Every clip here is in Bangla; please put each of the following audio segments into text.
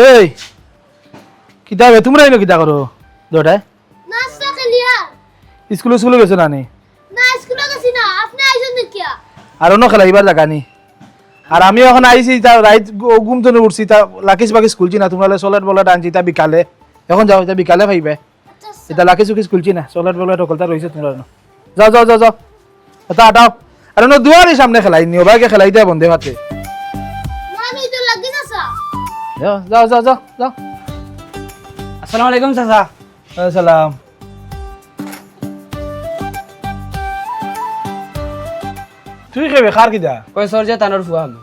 এই কিতাবে তোমরা এনো কিতা করো দোটায় নাস্তা খেলিয়া স্কুলে গেছো না নি না স্কুলে গেছি না আপনি আইছেন দেখিয়া আর অন্য খেলাইবার জায়গা নি আর আমি এখন আইছি তা রাইত ঘুম থেকে উঠছি তা লাকিস বাকিস খুলছি না তোমরা চলেট বলেট আনছি তা বিকালে এখন যাও তা বিকালে পাইবে এটা লাকিস উকিস খুলছি না চলেট বলেট সকলটা রয়েছে তোমরা যাও যাও যাও যাও এটা আটাও আর অন্য দুয়ারের সামনে খেলাই নি ওবাইকে খেলাই দেয় বন্ধে ভাতে মানুই তো লাগি যাসা যাও যাও যাও যাও যাও আসসালামু আলাইকুম চাচা। সালাম তুই খেবে খার কিতা কয়সর যে তানোর ফুয়া আমি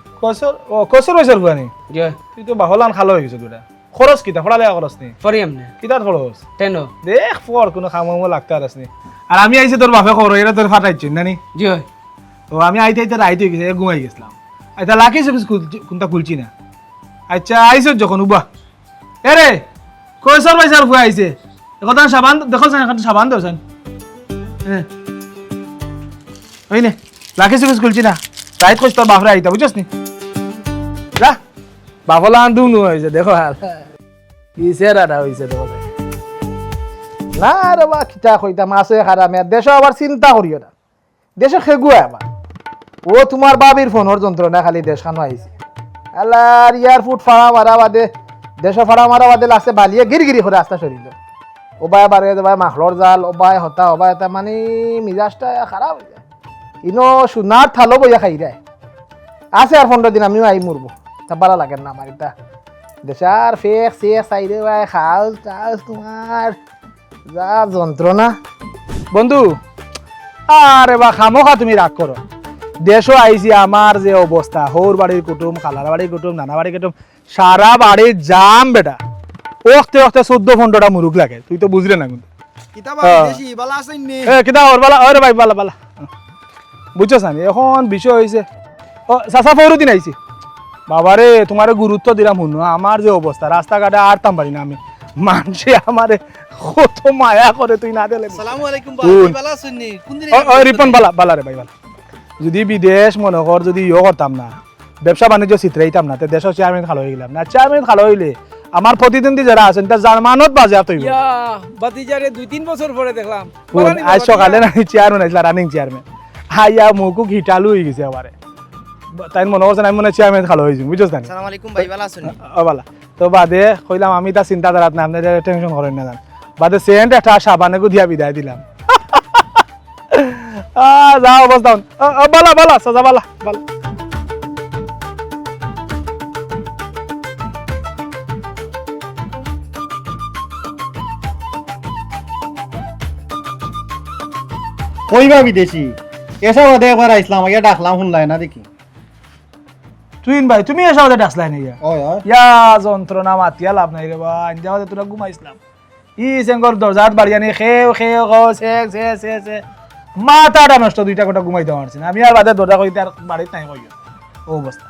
কসর বয়সের বুয়ানি জয় তুই তো বাহলান খালো হয়ে গেছে দুটা খরচ কিতা ফড়ালে খরচ নি পরি আমনে কিতার খরচ টেনো দেখ পর কোনো খামো লাগতে আর আসনি আর আমি আইছি তোর বাপে খবর এটা তোর ফাটাইছি নানি জয় ও আমি আইতে আইতে রাইতে হয়ে গেছে ঘুমাই গেছিলাম আইতা লাকিস কোনটা খুলছি না আচ্ছা আইছ যখন উবা এ রে কয়সর পয়সার ফুয়া আইছে এখন সাবান দেখো এখন সাবান দেও সান হ্যাঁ ওই নে লাকিস খুলছি না রাইত কইছ তোর বাপরে আইতা বুঝছস নি যা বাপলা আন দুনু হইছে দেখো হাল কি সেরাটা হইছে দেখো না রে বা কিতা কইতা মাছে খারামে দেশ আবার চিন্তা করিও না দেশে খেগুয়া আবার ও তোমার বাবির ফোনের যন্ত্রণা খালি দেশ খানো আইছে আল্লাহর ইয়ার ফুট ফাড়া মারা বাদে দেশ ফাড়া মারা বাদে লাস্টে বালিয়ে গিরগিরি করে রাস্তা সরিল ওবায় বারে ওবায় মাখলর জাল ওবায় হতা ওবায় এটা মানে মিজাজটা খারাপ হয়ে যায় ইনো সোনার থালো বইয়া খাই যায় আছে আর 15 দিন আমিও আই মরবো তা ভালো লাগে না আমার এটা দেশার ফেক সেক সাইডে ভাই খাউস টাউস তোমার যা যন্ত্রণা বন্ধু আরে বা খামোখা তুমি রাগ করো দেশও আইছি আমার যে অবস্থা হৌর বাড়ির কুটুম খালার বাড়ির কুটুম নানা বাড়ির কুটুম সারা বাড়ির জাম বেটা ওখতে 14-15টা মুরুখ লাগে তুই তো বুঝলে না কিন্তু কিতা ওর বালা ওরে ভাই বালা বালা বুঝছস না এখন বিষয় হয়েছে ও চাচা পৌরু দিন আইছি বাবারে তোমার গুরুত্ব দিলাম শুনো আমার যে অবস্থা রাস্তাঘাটে আরতাম পারি না আমি মানুষে আমারে কত মায়া করে তুই না দিলে আসসালামু আলাইকুম ভাই বালা শুননি কোন দিন ও রিপন বালা বালা রে ভাই বালা যদি বিদেশ মনে কর যদি ইয়ে করতাম না ব্যবসা বাণিজ্য চিত্রাইতাম না তো দেশের চেয়ারম্যান খালো হয়ে গেলাম না চেয়ারম্যান খালো হইলে আমার প্রতিদ্বন্দ্বী যারা আছেন তার জার্মানত বাজেয়াপ্ত হইব বাতিজারে 2-3 বছর পরে দেখলাম আজ সকালে না চেয়ারম্যান আইছিল রানিং চেয়ারম্যান হাইয়া মুখু ঘিটালু হয়ে গেছে আবারে তাই মনে করছেন আমি মনে চেয়ারম্যান খালো হয়েছি বুঝছ না আসসালামু আলাইকুম ভাই বালা শুননি ও বালা তো বাদে কইলাম আমি তা চিন্তাধারাত না আপনাদের টেনশন করেন না জান বাদে সেন্ট একটা সাবানে দিয়া বিদায় দিলাম যা অবস্থা বালা বালা সাজা বালা বালা কইবা বিদেশি এসা বাদে একবার আইসলাম আগে ডাকলাম শুনলাই না দেখি তুইন ভাই তুমি এসে আমাদের ডাসলাই নি ওই ওই ইয়া যন্ত্রণা মাতিয়া লাভ নাই রে বা আইন্দা আমাদের তোরা ঘুমাইছিলাম ই সেঙ্গর দরজাত বাড়িয়ানি খেও খেও খাও সেক সে সে সে মাথাটা নষ্ট দুইটা কোটা ঘুমাইতে পারছি না আমি আর বাদে দরজা কইতে আর বাড়িতে নাই কই ও অবস্থা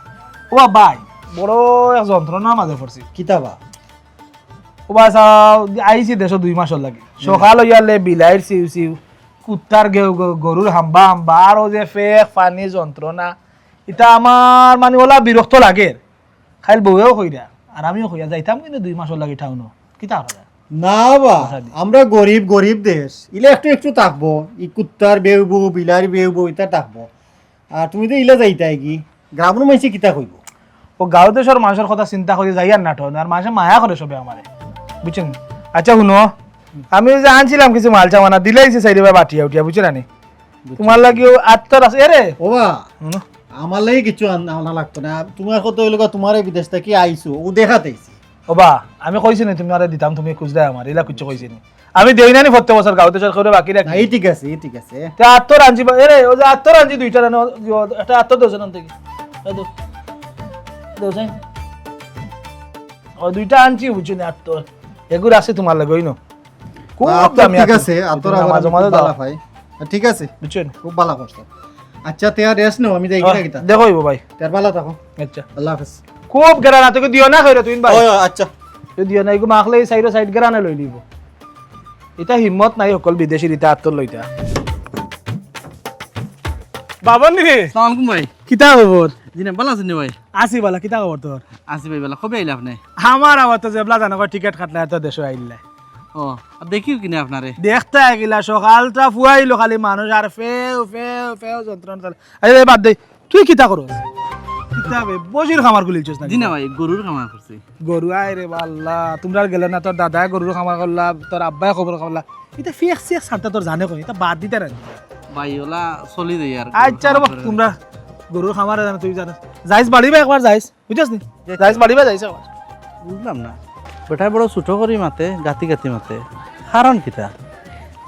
ও ভাই বড় এক যন্ত্রণা মাঝে পড়ছি কিতাবা ও বা চাও আইছি দেশ 2 মাস লাগে সকাল হইয়ালে বিলাইর সিউ সিউ কুত্তার গরুর হাম্বা হাম্বা আর ও যে ফেক পানি যন্ত্রণা এটা আমার মানে ওলা বিরক্ত লাগে খাইল বউয়েও কইরা আর আমিও কইয়া যাইতাম কিন্তু 2 মাস লাগে টাউন কিতা করা না বা আমরা গরিব গরিব দেশ ইলে একটু একটু থাকবো ই কুত্তার বেউবো বিলার বেউবো এটা থাকবো আর তুমি তো ইলে যাইতাই কি গ্রামের মাইছে কিতা কইব ও গাঁও দেশের মানুষের কথা চিন্তা করে যাই আর নাটন আর মানুষে মায়া করে সবে আমারে বুঝছেন আচ্ছা শুনো আমি যে আনছিলাম কিছু মাল চামানা দিলাইছে সাইডে বাটিয়া উঠিয়া বুঝছো না তোমার লাগিও আত্মর আছে এরে ও বা আমার লাগি কিছু আনা লাগতো না তোমার কত হইল তোমার বিদেশ থেকে আইছো ও দেখাতেইছি ও বা আমি কইছি না তুমি আরে দিতাম তুমি খুঁজলে আমার এলা কিছু কইছি নি আমি দেই না নি প্রত্যেক বছর গাঁও দেশের করে বাকি রাখি এই ঠিক আছে এই ঠিক আছে তে আত্মর আনছি এরে ও যে আত্মর আনছি দুইটা না একটা আত্মর দোজন আনতে কি দাও দেও যাই ও দুইটা আনছি বুঝছো না আর তোর এগুলো আছে তোমার লাগে ন খুব দামি ঠিক আছে আতর আবার মাঝে মাঝে দাও ভালো ভাই ঠিক আছে বুঝছো খুব ভালো করছো আচ্ছা তেয়া রেস্ট নাও আমি যাই কিটা দেখো ইবো ভাই তেয়ার ভালো থাকো আচ্ছা আল্লাহ হাফেজ খুব গেরানা তোকে দিও না কইরা তুই ভাই আচ্ছা তুই দিও না এগু মাখলে সাইড গেরানা লই দিব এটা হিম্মত নাই সকল বিদেশি রিতা আত্তর লইতা বাবন নি আসসালামু আলাইকুম ভাই কিতা খবর জিনে ভালো আছেন ভাই আসি বালা কিতা খবর তোর আসি ভাই ভালো কবে আইলে আপনি আমার আবার তো জেবলা জানো টিকেট কাটলা তো দেশে আইলা ও দেখিও কিনে আপনারে দেখতে গেলা সকালটা ফুয়াইলো খালি মানুষ আর ফেউ ফেউ ফেউ যন্ত্রণা চলে আরে বাদ দে তুই কিতা করস কিতা বে বজির খামার গুলিছস না জিনা ভাই গরুর কামার করছি গরু আয় রে আল্লাহ তোমরা গেলে না তোর দাদায় গরুর খামার করলা তোর আব্বাই খবর করলা এটা ফিক্স ফিক্স সারটা তোর জানে কই এটা বাদ দিতে রাখি ভাই ওলা চলি দেই আর আচ্ছা রে তোমরা গরুর খামারে জানো তুই জানিস যাইস বাড়িবা একবার যাইস বুঝছস নি যাইস বাড়িবা যাইস একবার বুঝলাম না বেটা বড় ছোট করি মাতে গাতি গাতি মাতে কারণ কিতা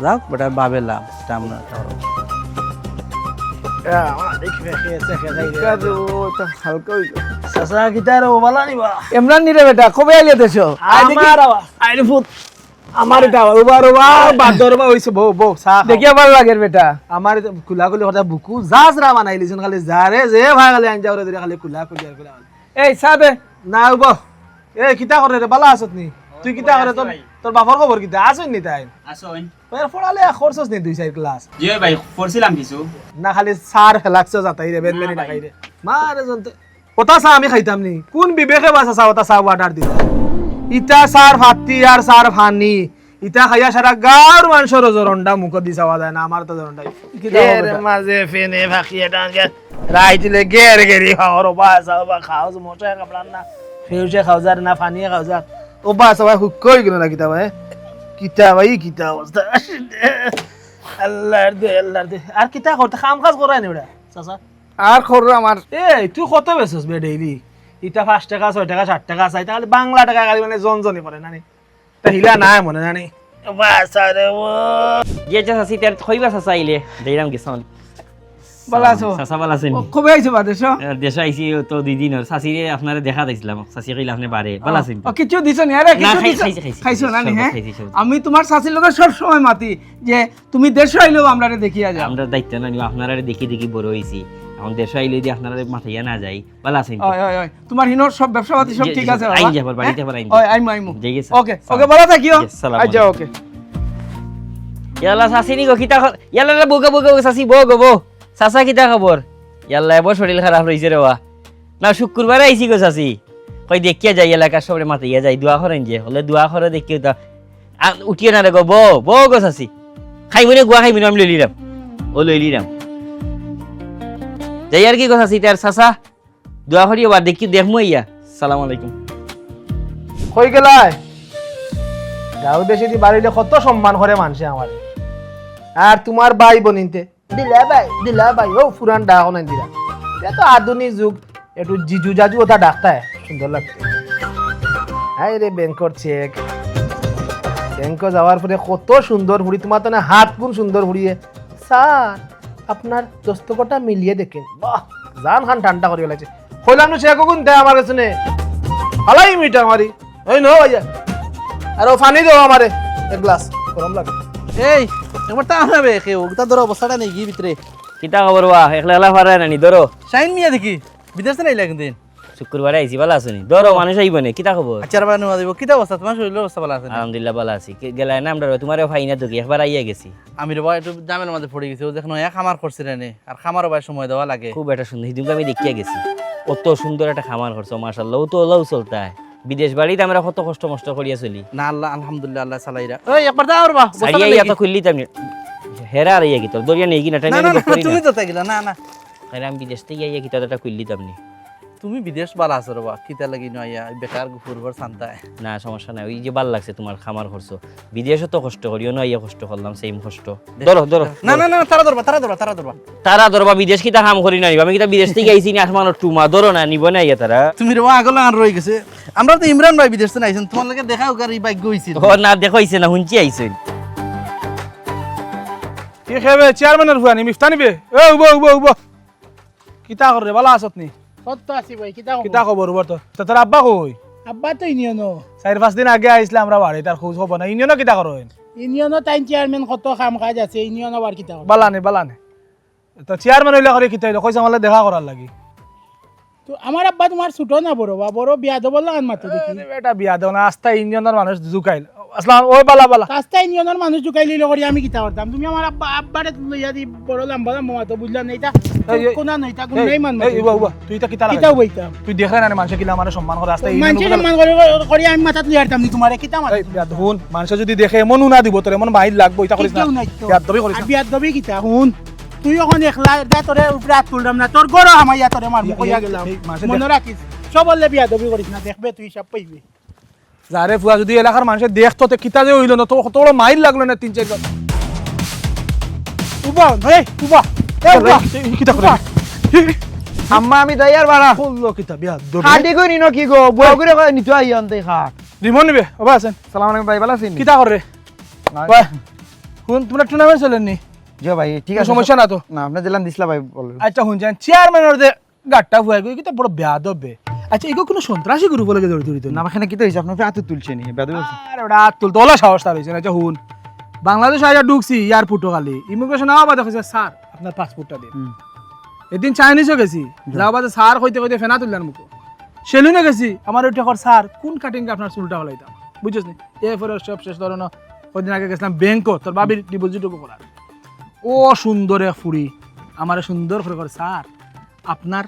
যাক বেটা বাবে লাভ আমরা ইমরান নি রে বেটা কবে আইলে দেশো আমার এটা ওবার বাদর বা হইছে বউ বউ সা দেখিয়া ভালো লাগে বেটা আমার কুলা কুলি কথা বুকু জাজরা বানাইলিছেন খালি যারে যে ভাই খালি আনজাও রে খালি কুলা কুলি আর কুলা এই সাবে না উব এ কিতা করে রে বালা আসত নি তুই কিতা করে তোর তোর বাপর খবর কিতা আসুন নি তাই আসুন এর পড়ালে খরচস নি 2-4 ক্লাস জি ভাই পড়ছিলাম কিছু না খালি সার ফেলাক্স যাতাই রে বেনবেনি না খাই রে মারে জনতে ওটা সা আমি খাইতাম নি কোন বিবেকে বাসা সা ওটা সা অর্ডার দিলা ইটা সার ভাতি আর সার ফানি ইটা খাইয়া সারা গাঁর মানুষের জরন্ডা মুখ দি চাওয়া যায় না আমার তো জরন্ডাই এর মাঝে ফেনে ফাঁকিয়ে টানকে রাইতিলে গের গেরি খাওয়ার বাসা বা খাও মোটা কাপড়ান না ফেউসে খাও যার না ফানিয়ে খাও যার ও বাসা ভাই হুক কই গেল না কিতা ভাই কিতা অবস্থা আল্লাহর দে আর কিতা করতে কাম কাজ করাই নি ওটা চাচা আর খরর আমার এই তুই কত বেচছস বে ডেইলি ইটা 5 টাকা 6 টাকা 7 টাকা চাই তাহলে বাংলা টাকা গালি মানে জনজনি করে নানি তা হিলা নাই মনে জানি বাসা রে ও যে চাচি তার খইবা চাচা আইলে দেইরাম গেছন ভালো আছো চাচা ভালো আছেন কবে আইছো বা দেশো দেশে আইছি তো 2 দিন চাচিরে আপনারে দেখা দিছিলাম চাচি কইলা আপনি বারে ভালো আছেন ও কিছু দিছো নি আরে কিছু খাইছি, দিছো খাইছি। খাইছো না নি সব হ্যাঁ খাইছি, সব। আমি তোমার শাশির লগে সব সময় মাতি যে তুমি দেশে আইলেও আমরারে দেখিয়া যাও আমরা দায়িত্ব না নিও আপনারা দেখি দেখি বড় হইছি এখন দেশে আইলে যদি আপনারা মাথাইয়া না যাই ভালো আছেন ওই ওই ওই তোমার হিনোর সব ব্যবসাপাতি সব ঠিক আছে আইন বাবা যাবার বাড়িতে আবার আইন ওই আইমু ঠিক আছে ওকে ওকে ভালো থাকিও সালাম আচ্ছা ওকে ইয়ালা চাচি নি গো কিতা ইয়ালা বগা বগা চাচি বগো বো চাচা কিতা খবর ইয়াল্লা এবার শরীর খারাপ রইছে রে ওয়া না শুক্রবারে আইছি গো চাচি কই দেখিয়া যাই এলাকার সবরে মাথাইয়া যাই দোয়া করেন যে হলে দোয়া করে দেখিও তা উঠিয়ে না রে গো বো গো চাচি খাইবনে গুয়া খাইবনে আমি লইলিরাম ও লইলিরাম যাই আর কি গো চাচি তার চাচা দোয়া করি এবার দেখমু ইয়া সালাম আলাইকুম কই গেলাই গাঁও দেশে দি বাড়িলে কত সম্মান করে মানুষে আমার আর তোমার ভাই বনিনতে দিলা ভাই ও ফুরান ডাক নাই দিলা এটা তো আধুনিক যুগ একটু জিজু জাজু ওটা ডাকতা সুন্দর লাগছে হাই রে ব্যাংকর চেক ব্যাংক যাওয়ার পরে কত সুন্দর হুড়ি তোমার তো না হাত কোন সুন্দর হুড়িয়ে স্যার আপনার দস্তকটা মিলিয়ে দেখেন বাহ জান খান ঠান্ডা করে লাগছে কইলাম না সে কখন দেয় আমার কাছে নে হালাই মিটা আমারি ওই নো ভাইয়া আর ও পানি দাও আমারে এক গ্লাস গরম লাগে এই একবার তা হবে কেউ তা ধরো অবস্থাটা নেই গিয়ে ভিতরে কিতা খবর ওয়া একলা একলা পারে না নি ধরো শাইন মিয়া দেখি বিদেশ না আইলা কিন্তু শুক্রবারে আইছি ভালো আছো নি ধরো মানুষ আইবনে কিতা খবর আচ্ছা বাবা নেওয়া দিব কিতা অবস্থা তোমার শরীরের অবস্থা ভালো আছে আলহামদুলিল্লাহ ভালো আছি গেলাই না আমরা তোমারও ফাইনা তো কি একবার আইয়া গেছি আমি রে বাবা একটু জামের মধ্যে পড়ে গেছি ও দেখুন এক খামার করছে রে আর খামারও ভাই সময় দেওয়া লাগে খুব একটা সুন্দর হিদিনকে আমি দেখিয়া গেছি অত সুন্দর একটা খামার করছো মাশাআল্লাহ ও তো ওলাও চলতা বিদেশ বাড়িতে আমরা কত কষ্ট মষ্ট করিয়া চলি না আল্লাহ আলহামদুলিল্লাহ আল্লাহ সালাইরা ওই একবার দাও রে বাবা সারিয়া ইয়া তো খুললি তামনি হেরা আর ইয়া কি তোর দরিয়া নেই কি না না টাইনা না নিব করি তুমি না তো তাইলা না না আরে আমি বিদেশ থেকে ইয়া কি তোরটা খুললি তামনি তুমি বিদেশ ভালো আছো রে বাবা কিতা লাগি নয়া বেকার গুফুরবার শান্তায় না সমস্যা নাই ওই যে ভাল লাগছে তোমার খামার করছো বিদেশে তো কষ্ট করিও না ইয়া কষ্ট করলাম সেম কষ্ট ধরো ধরো না না না তারা ধরবা তারা ধরবা বিদেশ কিতা কাম করি না নিবা আমি কিতা বিদেশ থেকে আইছি না আসমানোর টুমা ধরো না নিব না ইয়া তারা তুমি রে আগলা আর রই গেছে আমরা তো ইমরান ভাই বিদেশ থেকে আইছেন তোমার লাগে দেখাও গার এই ভাগ্য হইছিল ও না দেখাইছে না হুঁচি আইছেন কি খাবে চেয়ারম্যানের ফুয়া নি মিফতা নিবে ও উবো কিতা করে ভালো আসত নি সত্য আছি ভাই কিতা কিতা খবর বর্ত তোর আব্বা কই আব্বা তো ইউনিয়নও 4-5 দিন আগে আইসলে আমরা বাড়ি তার খোঁজ হবো না ইউনিয়নও কিতা করেন ইউনিয়নও তাই চেয়ারম্যান কত কাম কাজ আছে ইউনিয়ন আবার কিতা করে? বালানে তো চেয়ারম্যান হইলে করে কিতা হইলো কইছে আমাদের দেখা করার লাগি তো আমার আব্বা তোমার ছোট না বড় বা বড় বিয়া দেব লাগান মাত্র দেখি এটা বিয়া দেও না আস্তা ইউনিয়নের মানুষ জুকাইল আসলাম ওই বালা কাজটা ইউনিয়নের মানুষ ঢুকাই লিলে করি আমি কিতা করতাম তুমি আমার আব্বারে লইয়া দি বড় লম্বা লম্বা তো বুঝলা না এটা কোনা নাই তা কোন নাই মান তুই তা কিতা কিতা বইতাম তুই দেখলে না মানুষ কিলা আমার সম্মান করে আস্তা মানুষের সম্মান করি আমি মাথাত লিয়ে আরতাম নি তোমারে কিতা মার হুন মানুষ যদি দেখে এমন উনা দিব তোর এমন মাইল লাগবো এটা করিস না বিয়াদ দবি করিস না বিয়াত দবি কিতা হুন তুই এখন একলা দা তোরে উপরে হাত তুললাম না তোর গরো হামাইয়া তোরে মারমু কইয়া গেলাম মনে রাখিস সবলে বিয়া দবি করিস না দেখবে তুই সব পাইবি যারে ফুয়া যদি এলাকার মানুষের দেখতো তে কিতা যে হইল না তো কত বড় মাইল লাগলো না 3-4 বার উবা হে উবা এ উবা কিতা করে আম্মা আমি দয়ার বাড়া বললো কিতা বিয়াদ দবি হাঁটি কই নিনো কি গো বুয়া করে কই নিতো আই আনতে খাট রিমন নিবে ওবা আছেন সালাম আলাইকুম ভাই ভালো আছেন কিতা করে বাই হুন তোমরা টুর্নামেন্ট চলেন নি জি ভাই ঠিক কোনো আছে সমস্যা না তো না আপনি দিলাম দিছলা ভাই বলেন আচ্ছা হুন যান চেয়ারম্যানের দে গাট্টা ফুয়া গই কিতা বড় বিয়াদ হবে আচ্ছা এগো কোনো সন্ত্রাসী গ্রুপ লাগে জড়িত না আমাকে কি তো হইছে আপনি হাতে তুলছে নি বেদু আরে ওটা তুল তোলা সাহস তার হইছে না আচ্ছা হুন বাংলাদেশ আইয়া ঢুকছি এয়ারপোর্টও খালি ইমিগ্রেশন আওয়া বাদে কইছে স্যার আপনার পাসপোর্টটা দিন এদিন চাইনিজও গেছি যাওয়া বাদে স্যার কইতে কইতে ফেনা তুললেন মুখো সেলুনে গেছি আমার ওইটা কর স্যার কোন কাটিং আপনার চুলটা হলাইতাম বুঝছিস নি এরপরে সব শেষ ধরো না কদিন আগে গেছিলাম ব্যাংকও তোর বাবির ডিপোজিটও করার ও সুন্দর এক ফুড়ি আমার সুন্দর করে করে স্যার আপনার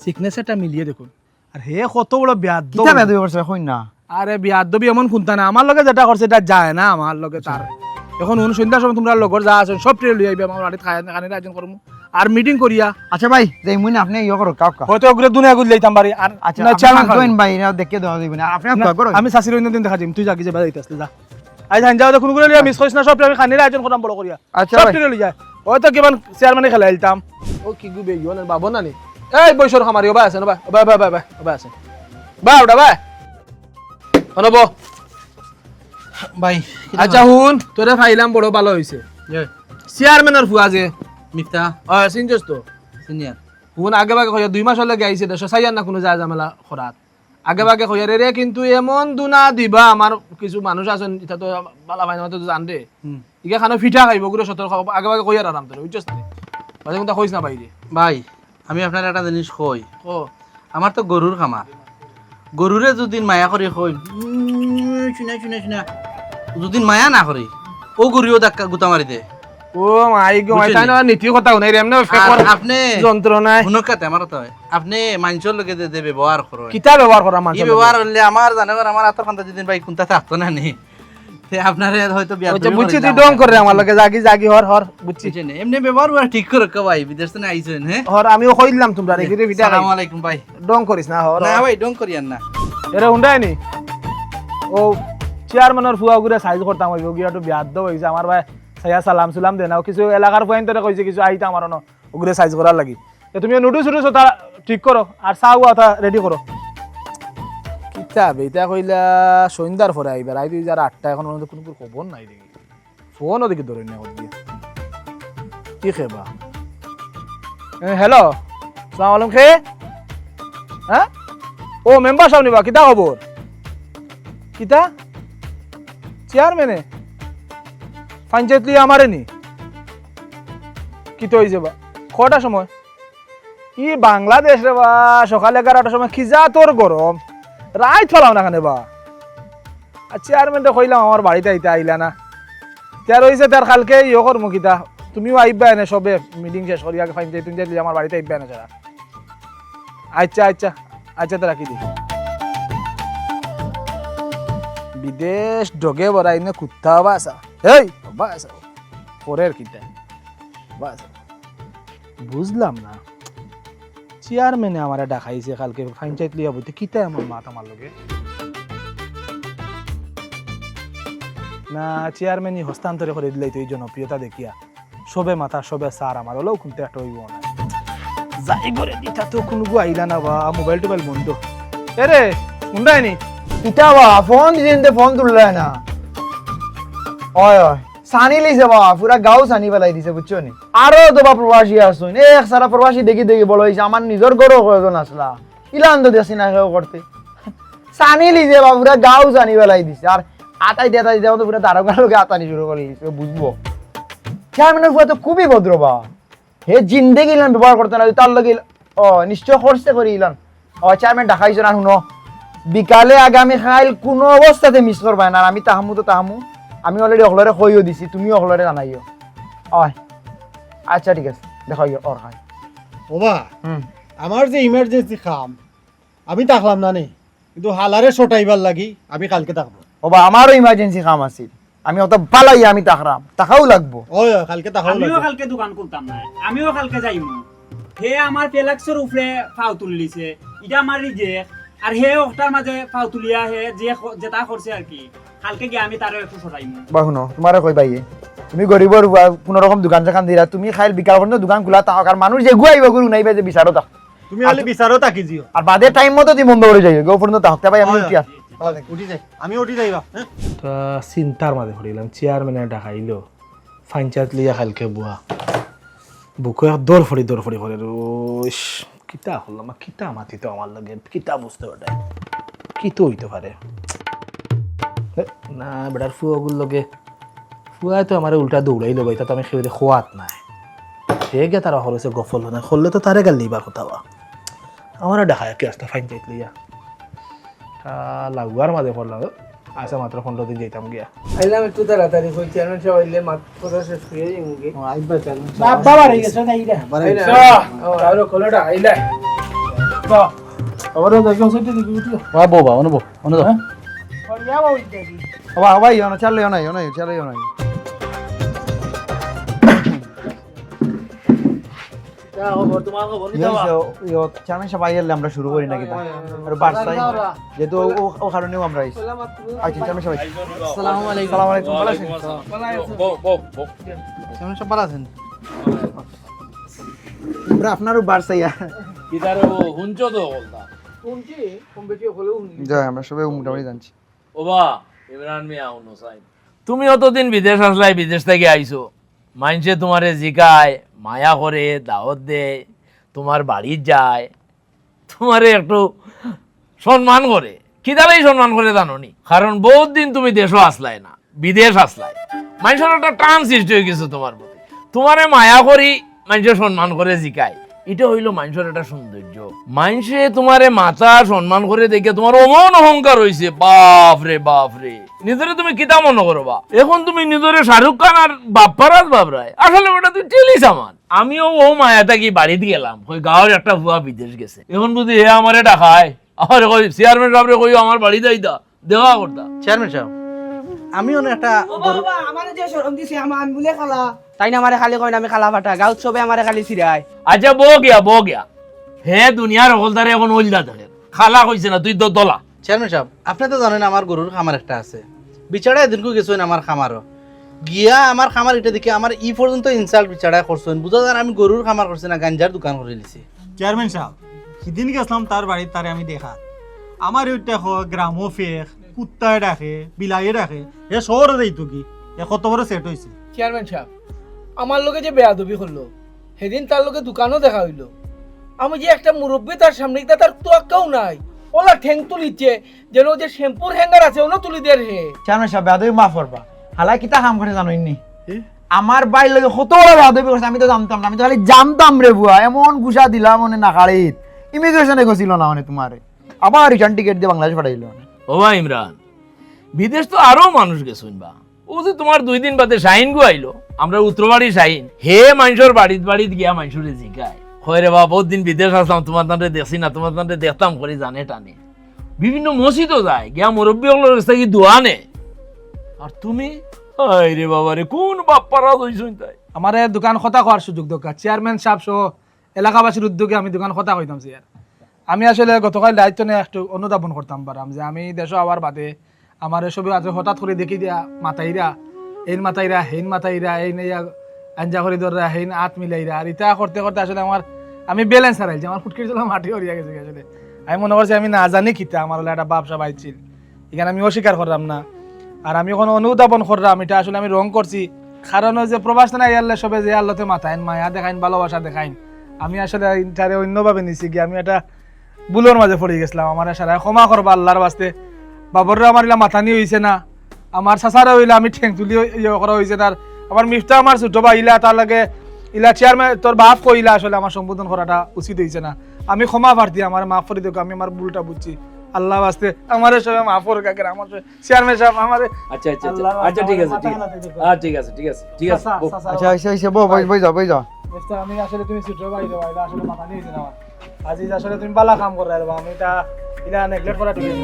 সিগনেচারটা মিলিয়ে দেখুন আর হে কত বড় ব্যাদ কিতা বেদু করছে কই না আরে বিয়াদবি এমন খুনতা না আমার লগে যেটা করছে এটা যায় না আমার লগে তার এখন সন্ধ্যার সময় তোমরা লগর যা আছেন সব ট্রেন লই আইবে আমার বাড়িতে খায় খানে আয়োজন করমু আর মিটিং করিয়া আচ্ছা ভাই যাই মুই না আপনি ইয়া করো কাকা হয়তো ওগুলো দুনিয়া গুলো লইতাম বাড়ি আর আচ্ছা না চেয়ারম্যান কোন ভাই না দেখে দাও দিবেন আপনি করো আমি শাসির অন্য দিন দেখা যাই তুই যাকি যাবে যাইতে আসলে যা আজ হান যাও দেখুন গুলো লিয়া মিস করিস না সব আমি খানে আয়োজন করতাম বড় করিয়া আচ্ছা সব ভাই। ট্রেন লই যায় হয়তো কেবল চেয়ারম্যানে খেলা আইতাম ও কি গুবে ইওন বাবু না নি এই বৈশর খামারি ওবা আছে না বা আছে বা ওটা বা অনব ভাই আচ্ছা হুন তোরে ফাইলাম বড় ভালো হইছে চেয়ারম্যানের ফুয়া যে মিথ্যা চিনছস তো সিনিয়র হুন আগে ভাগে কইয়া 2 মাস হলে গাইছে দেশ সাইয়ার না কোনো যায় ঝামেলা খরাত আগে ভাগে কইয়া রে কিন্তু এমন দুনা দিবা আমার কিছু মানুষ আছেন এটা তো বালা ভাই তো জান দে ইগা খানো ফিঠা খাইব গুলো সতর্ক আগে ভাগে কইয়া আরাম তোর বুঝছস না বাজে কোনটা কইছ না বাইরে ভাই আমি আপনার একটা জিনিস কই ও আমার তো গরুর খামার গরুরে যদি মায়া করে কই শুনা যদি মায়া না করে ও গরুও ধাক্কা গুতা মারি দে ও মাই গো মাই তাই না নীতি কথা নাই রে এমনে আর আপনি যন্ত্রণায় হুনকাতে আমার তো হয় আপনি মানুষের লগে যে ব্যবহার করেন কিতা ব্যবহার করা এই মানুষ ব্যবহার হলে আমার জানাবার আমার আত্মা খান্তা যেদিন ভাই কোনটা থাকতো না নি তে আপনারে হয়তো বিয়া বুঝছি তুই ডং করে আমার লগে জাগি হর বুঝছি এমনি ব্যবহার ঠিক করে কে ভাই বিদেশ থেকে আইছেন হ্যাঁ হর আমিও কইলাম তোমরা রেখে দে ভিডিও আসসালামু আলাইকুম ভাই ডং করিস না হর না ভাই ডোন করিয়েন না এরা হুন্ডাই নি ও চেয়ারম্যানের ফুয়া ঘুরে সাইজ করতাম ওই গিয়া একটু বিয়াদ্দ হয়েছে আমার ভাই সাইয়া সালাম সুলাম দেন কিছু এলাকার ফুয়াইন তোরা কইছে কিছু আইতা আমার ওগুলো সাইজ করার লাগি তুমি নুডলস উডুস ওটা ঠিক করো আর চাও ওটা রেডি করো কিতা বেটা কইলা সন্ধ্যার পরে আইবার আই তুই যার 8টা এখন পর্যন্ত কোনো খবর নাই দেখি ফোনও দেখি ধরে না দিয়ে কি খেবা হ্যালো সালাম আলাইকুম খে হ্যাঁ ও মেম্বার সাহেব নিবা কিতা খবর কিতা চেয়ারম্যানে পঞ্চায়েত লিয়ে আমারে নি কিতা হয়েছে বা কটার সময় ই বাংলাদেশ রে বা সকাল 11টার সময় খিজা তোর গরম রাইত ফলাও না কেন বা আর চেয়ারম্যানটা কইলাম আমার বাড়িতে আইতে আইলা না তার হয়েছে তার কালকে ইয়ে করমু কিতা তুমিও আইবা এনে সবে মিটিং শেষ করি আগে পঞ্চায়েত লিয়ে আমার বাড়িতে আইবা এনে ছাড়া আচ্ছা তো রাখি দি বিদেশ ডগে বড়াই না কুত্তা বাসা এই বাসা পরের কিতা বাসা বুঝলাম না চেয়ারম্যানে আমার ডাকাইছে কালকে পঞ্চায়েত লিয়া বইতে কিতা এমন মাত আমার লগে না চেয়ারম্যানই হস্তান্তরে করে দিলাই তো এই জনপ্রিয়তা দেখিয়া সবে মাথা সবে সার আমার হলেও কিন্তু একটা হইব না যাই করে দিতা তো কোনো আইলা না বা মোবাইল টোবাইল বন্ধ এরে উন্ডায়নি কিতা বা ফোন দিতে ফোন তুললে না ওই সানি লিছে বা পুরা গাঁও সানি পেলাই দিছে বুঝছো নি আরো তো বা প্রবাসী আসুন এক সারা প্রবাসী দেখি বড় হয়েছে আমার নিজের গরু কয়জন আসলা ইলান তো দেশি না কেউ করতে সানি লিছে বা পুরা গাও সানি বেলাই দিছে আর আতাই দিয়ে তো পুরা দারোগার লোকে আতানি শুরু করে দিছে বুঝবো চেয়ারম্যানের ফুয়া তো খুবই ভদ্র বা হে জিন্দেগি ইলান ব্যবহার করতে না তার লগে ও নিশ্চয় খরচে করে ইলান ও চেয়ারম্যান ঢাকাইছো না শুনো বিকালে আগামী খাইল কোনো অবস্থাতে মিস করবা না আর আমি তাহামু তো তাহামু আমি অলরেডি অকলরে কইও দিছি তুমি অকলরে জানাইও অয় আচ্ছা ঠিক আছে দেখাইও ওর খাই ওবা হুম আমার যে ইমার্জেন্সি কাম আমি থাকলাম না নে কিন্তু হালারে ছটাইবার লাগি আমি কালকে থাকবো ওবা আমারও ইমার্জেন্সি কাম আছিল আমি অত পালাই আমি তাকরাম তাকাও লাগবো ওই কালকে থাকবো আমিও কালকে দোকান খুলতাম না আমিও কালকে যাইমু হে আমার পেলাক্সের উপরে ফাও তুললিছে এটা আমার রিজেক্ট আর হে ওটার মাঝে ফাও তুলিয়া হে যেটা করছে আর কি কালকে গিয়ে আমি তারও একটু সরাইমু বা শুনো তোমারে কই পাইয়ে তুমি গরিবর কোন রকম দোকান চাকান দিরা তুমি খাইল বিকাল পর্যন্ত দোকান খোলা থাক আর মানুষ যে গুয়াইব গুরু নাইবে যে বিচারো থাক তুমি হলে বিচারও তাকি জিও আর বাদে টাইম মতো তুমি বন্ধ করে যাইও গো পর্যন্ত থাকতে পাই আমি উঠি আর উঠি যাই আমি উঠি যাইবা হ্যাঁ তা চিন্তার মাঝে পড়িলাম চেয়ারম্যানে ডাকাইলো ফাইনচার্জ লিয়া খালকে বুয়া বুকে দৌড় ফড়ি করে রোশ কিতা হলাম কিতা মাতি তো আমার লাগে কিতা বুঝতে পারে কি তো হইতে পারে না বেটার ফুয়াগুলো লগে ফুয়াই তো আমার উল্টা দৌড়াইলো ভাই তা তো আমি খেয়ে খোয়াত নাই সে গে তারা হরেছে গফল না হলে তো তারে গাল লিবার কথা বা আমার দেখায় কে আসতে ফাইনচার্জ লিয়া তা লাগুয়ার মাঝে পড়লাম আচ্ছা মাত্র 15 দিন যাইতাম গিয়া আইলাম একটু তাড়াতাড়ি কই চেয়ারম্যান সাহেব আইলে মাত্র শেষ হয়ে যাই মুগে আইবা চেয়ারম্যান বাবা রে গেছে না ইরা আরো কলটা আইলা তো আবারও দেখো সেটা দিবি উঠিও ওয়া বাবা অনুভব অনুভব করিয়া বই দেখি ওবা ওবা ইও না চালে ইও না চালে ইও না যা খবর তোমার খবর নি দাও ইও চেয়ারম্যান সবাই এলে আমরা শুরু করি নাকি আর বারসাই যেহেতু ও কারণেও আমরা আইছি আচ্ছা চেয়ারম্যান সবাই আসসালামু আলাইকুম আসসালামু আলাইকুম ভালো আছেন চেয়ারম্যান সাহেব ভালো আছেন আমরা আপনারও বারসাইয়া কিদারে হুঞ্চো তো বলতা শুনছি কম বেশি হলেও শুনি জয় আমরা সবাই মোটামুটি জানছি ওবা ইমরান মিয়া হুনো সাইন তুমি অতদিন বিদেশ আসলাই বিদেশ থেকে আইছো মাইনসে তোমারে জিকায় মায়া করে দাওয়াত দেয় তোমার বাড়ি যায় তোমারে একটু সম্মান করে কিদারেই সম্মান করে জানোনি কারণ বহুত দিন তুমি দেশও আসলাই না বিদেশ আসলাই মানুষের একটা টান সৃষ্টি হয়ে গেছে তোমার প্রতি তোমারে মায়া করি মানুষের সম্মান করে জিকায় এটা হইলো মানুষের একটা সৌন্দর্য মানুষে তোমারে মাথা সম্মান করে দেখে তোমার অমন অহংকার হইছে বাপ রে নিজেরে তুমি কিতা মনে করবা এখন তুমি নিজেরে শাহরুখ খান আর বাপ্পারাজ বাবরায় আসলে ওটা তুই টেলিস আমার আমিও ও মায়াটা কি বাড়িতে গেলাম ওই গাঁয়ের একটা ভুয়া বিদেশ গেছে এখন বুঝি হে আমারে ডাকায় আমার কই চেয়ারম্যান সাহেবরে কই আমার বাড়ি যাইতা দেখা করতা চেয়ারম্যান সাহেব আমি অনেক একটা বাবা আমারে যে শরম দিছে আমি বলে খালা তাই না আমারে খালি কই না আমি খালা ফাটা গাউত সবে আমারে খালি ছিড়ায় আচ্ছা বো গিয়া হে দুনিয়ার হলদারে এখন ওইলদা থাকে খালা কইছে না তুই তো দলা চেয়ারম্যান সাহেব আপনি তো জানেন আমার গরুর খামার একটা আছে বিচারা এদিনকে গেছেন আমার খামারও গিয়া আমার খামার এটা দেখে আমার ই পর্যন্ত ইনসাল্ট বিচারা করছেন বুঝা যান আমি গরুর খামার করছি না গাঞ্জার দোকান করে লিছি চেয়ারম্যান সাহেব সেদিন গেছিলাম তার বাড়ির তারে আমি দেখা আমার ওই দেখো গ্রামও ফেক কুত্তায় ডাকে বিলাইয়ে ডাকে এ শহরে যাইতো কি এ কত বড় সেট হয়েছে চেয়ারম্যান সাহেব আমার লোকে যে বেয়াদবি করলো সেদিন তার লোকে দোকানও দেখা হইলো আমি যে একটা মুরব্বী তার সামনে তার তোয়াক্কাও নাই ওলা ঠ্যাং তুলিচ্ছে যেন যে শ্যাম্পুর হ্যাঙ্গার আছে ওনো তুলি দেয় হে চেয়ারম্যান সাহেব বেয়াদবি মাফ করবা হালাই কিতা কাম করে জানোই নি আমার বাইর লগে কত বড় বেয়াদবি করছে আমি তো জানতাম না আমি তো খালি জানতাম রে বুয়া এমন গুছা দিলাম মনে নাকাড়িত ইমিগ্রেশনে গেছিল না মানে তোমারে আবার রিটার্ন টিকেট দিয়ে বাংলাদেশ পাঠাইলো ও ভাই ইমরান বিদেশ তো আরো মানুষ গেছেন বা ও যে তোমার 2 দিন বাদে শাহিন গো আইলো আমরা উত্তরবাড়ি শাহিন হে মানুষের বাড়িত গিয়া মানুষের জিগায় হয় রে বাবা বহুত দিন বিদেশ আসলাম তোমার তান্তে দেখছি না তোমার তান্তে দেখতাম করে জানে টানে বিভিন্ন মসজিদও যায় গিয়া মুরব্বী হলো কি দোয়া নে আর তুমি আই রে বাবা রে কোন বাপ্পারা হইছুন তাই আমার দোকান কথা করার সুযোগ দরকার চেয়ারম্যান সাহেব সহ এলাকাবাসীর উদ্যোগে আমি দোকান কথা কইতাম স্যার আমি আসলে গতকাল দায়িত্ব নিয়ে একটু অনুধাবন করতাম পারাম যে আমি দেশে আবার বাদে আমার এসবে আজ হঠাৎ করে দেখি দিয়া মাতাইরা হেইন মাতাইরা এই নেইয়া আঞ্জা করে ধরা হেইন আত মিলাইরা আর ইটা করতে করতে আসলে আমি ব্যালেন্স হারাইছি আমার ফুটকির চলা মাটি হরিয়া গেছে আসলে আমি মনে করছি আমি না জানি কিতা আমার হলে একটা ব্যবসা পাইছিল এখানে আমি অস্বীকার করলাম না আর আমি কোনো অনুধাবন করলাম এটা আসলে আমি রং করছি কারণ ওই যে প্রবাস না ইয়ারলে সবে যে আল্লাহতে মাথাইন মায়া দেখাইন ভালোবাসা দেখাইন আমি আসলে ইন্টারে অন্যভাবে নিছি কি আমি এটা বুলোর মাঝে পড়ে গেছিলাম, আমার সারায় ক্ষমা করবা আল্লাহর বাস্তে। বাবররা আমার ইলা মাথা নিয়ে হয়েছে না, আমার চাচারা হইলে আমি ঠেং তুলি ইয়ে করা হয়েছে তার, আমার মিফতা আমার ছোট ভাই ইলা তার লাগে ইলা চেয়ারম্যান তোর বাপ কইলা আসলে আমার সম্বোধন করাটা উচিত হয়েছে না। আমি ক্ষমা প্রার্থী, আমার মাফ করে দেখো, আমি আমার ভুলটা বুঝছি আল্লাহ বাস্তে। আমার সবাই মাফ করে কাকের, আমার চেয়ারম্যান সাহেব আমার আচ্ছা আচ্ছা আচ্ছা আচ্ছা ঠিক আছে ঠিক আছে ঠিক আছে ঠিক আছে ঠিক আছে বউ। আচ্ছা আচ্ছা আচ্ছা বই যাও আমি আসলে তুমি ছোট ভাই রে ভাই, আসলে মাথা নিয়ে হয়েছে না আমার। আজি আসলে তুমি বালা কাম করে আমি এটা ইলা নেগলেক্ট করা ঠিক আছে।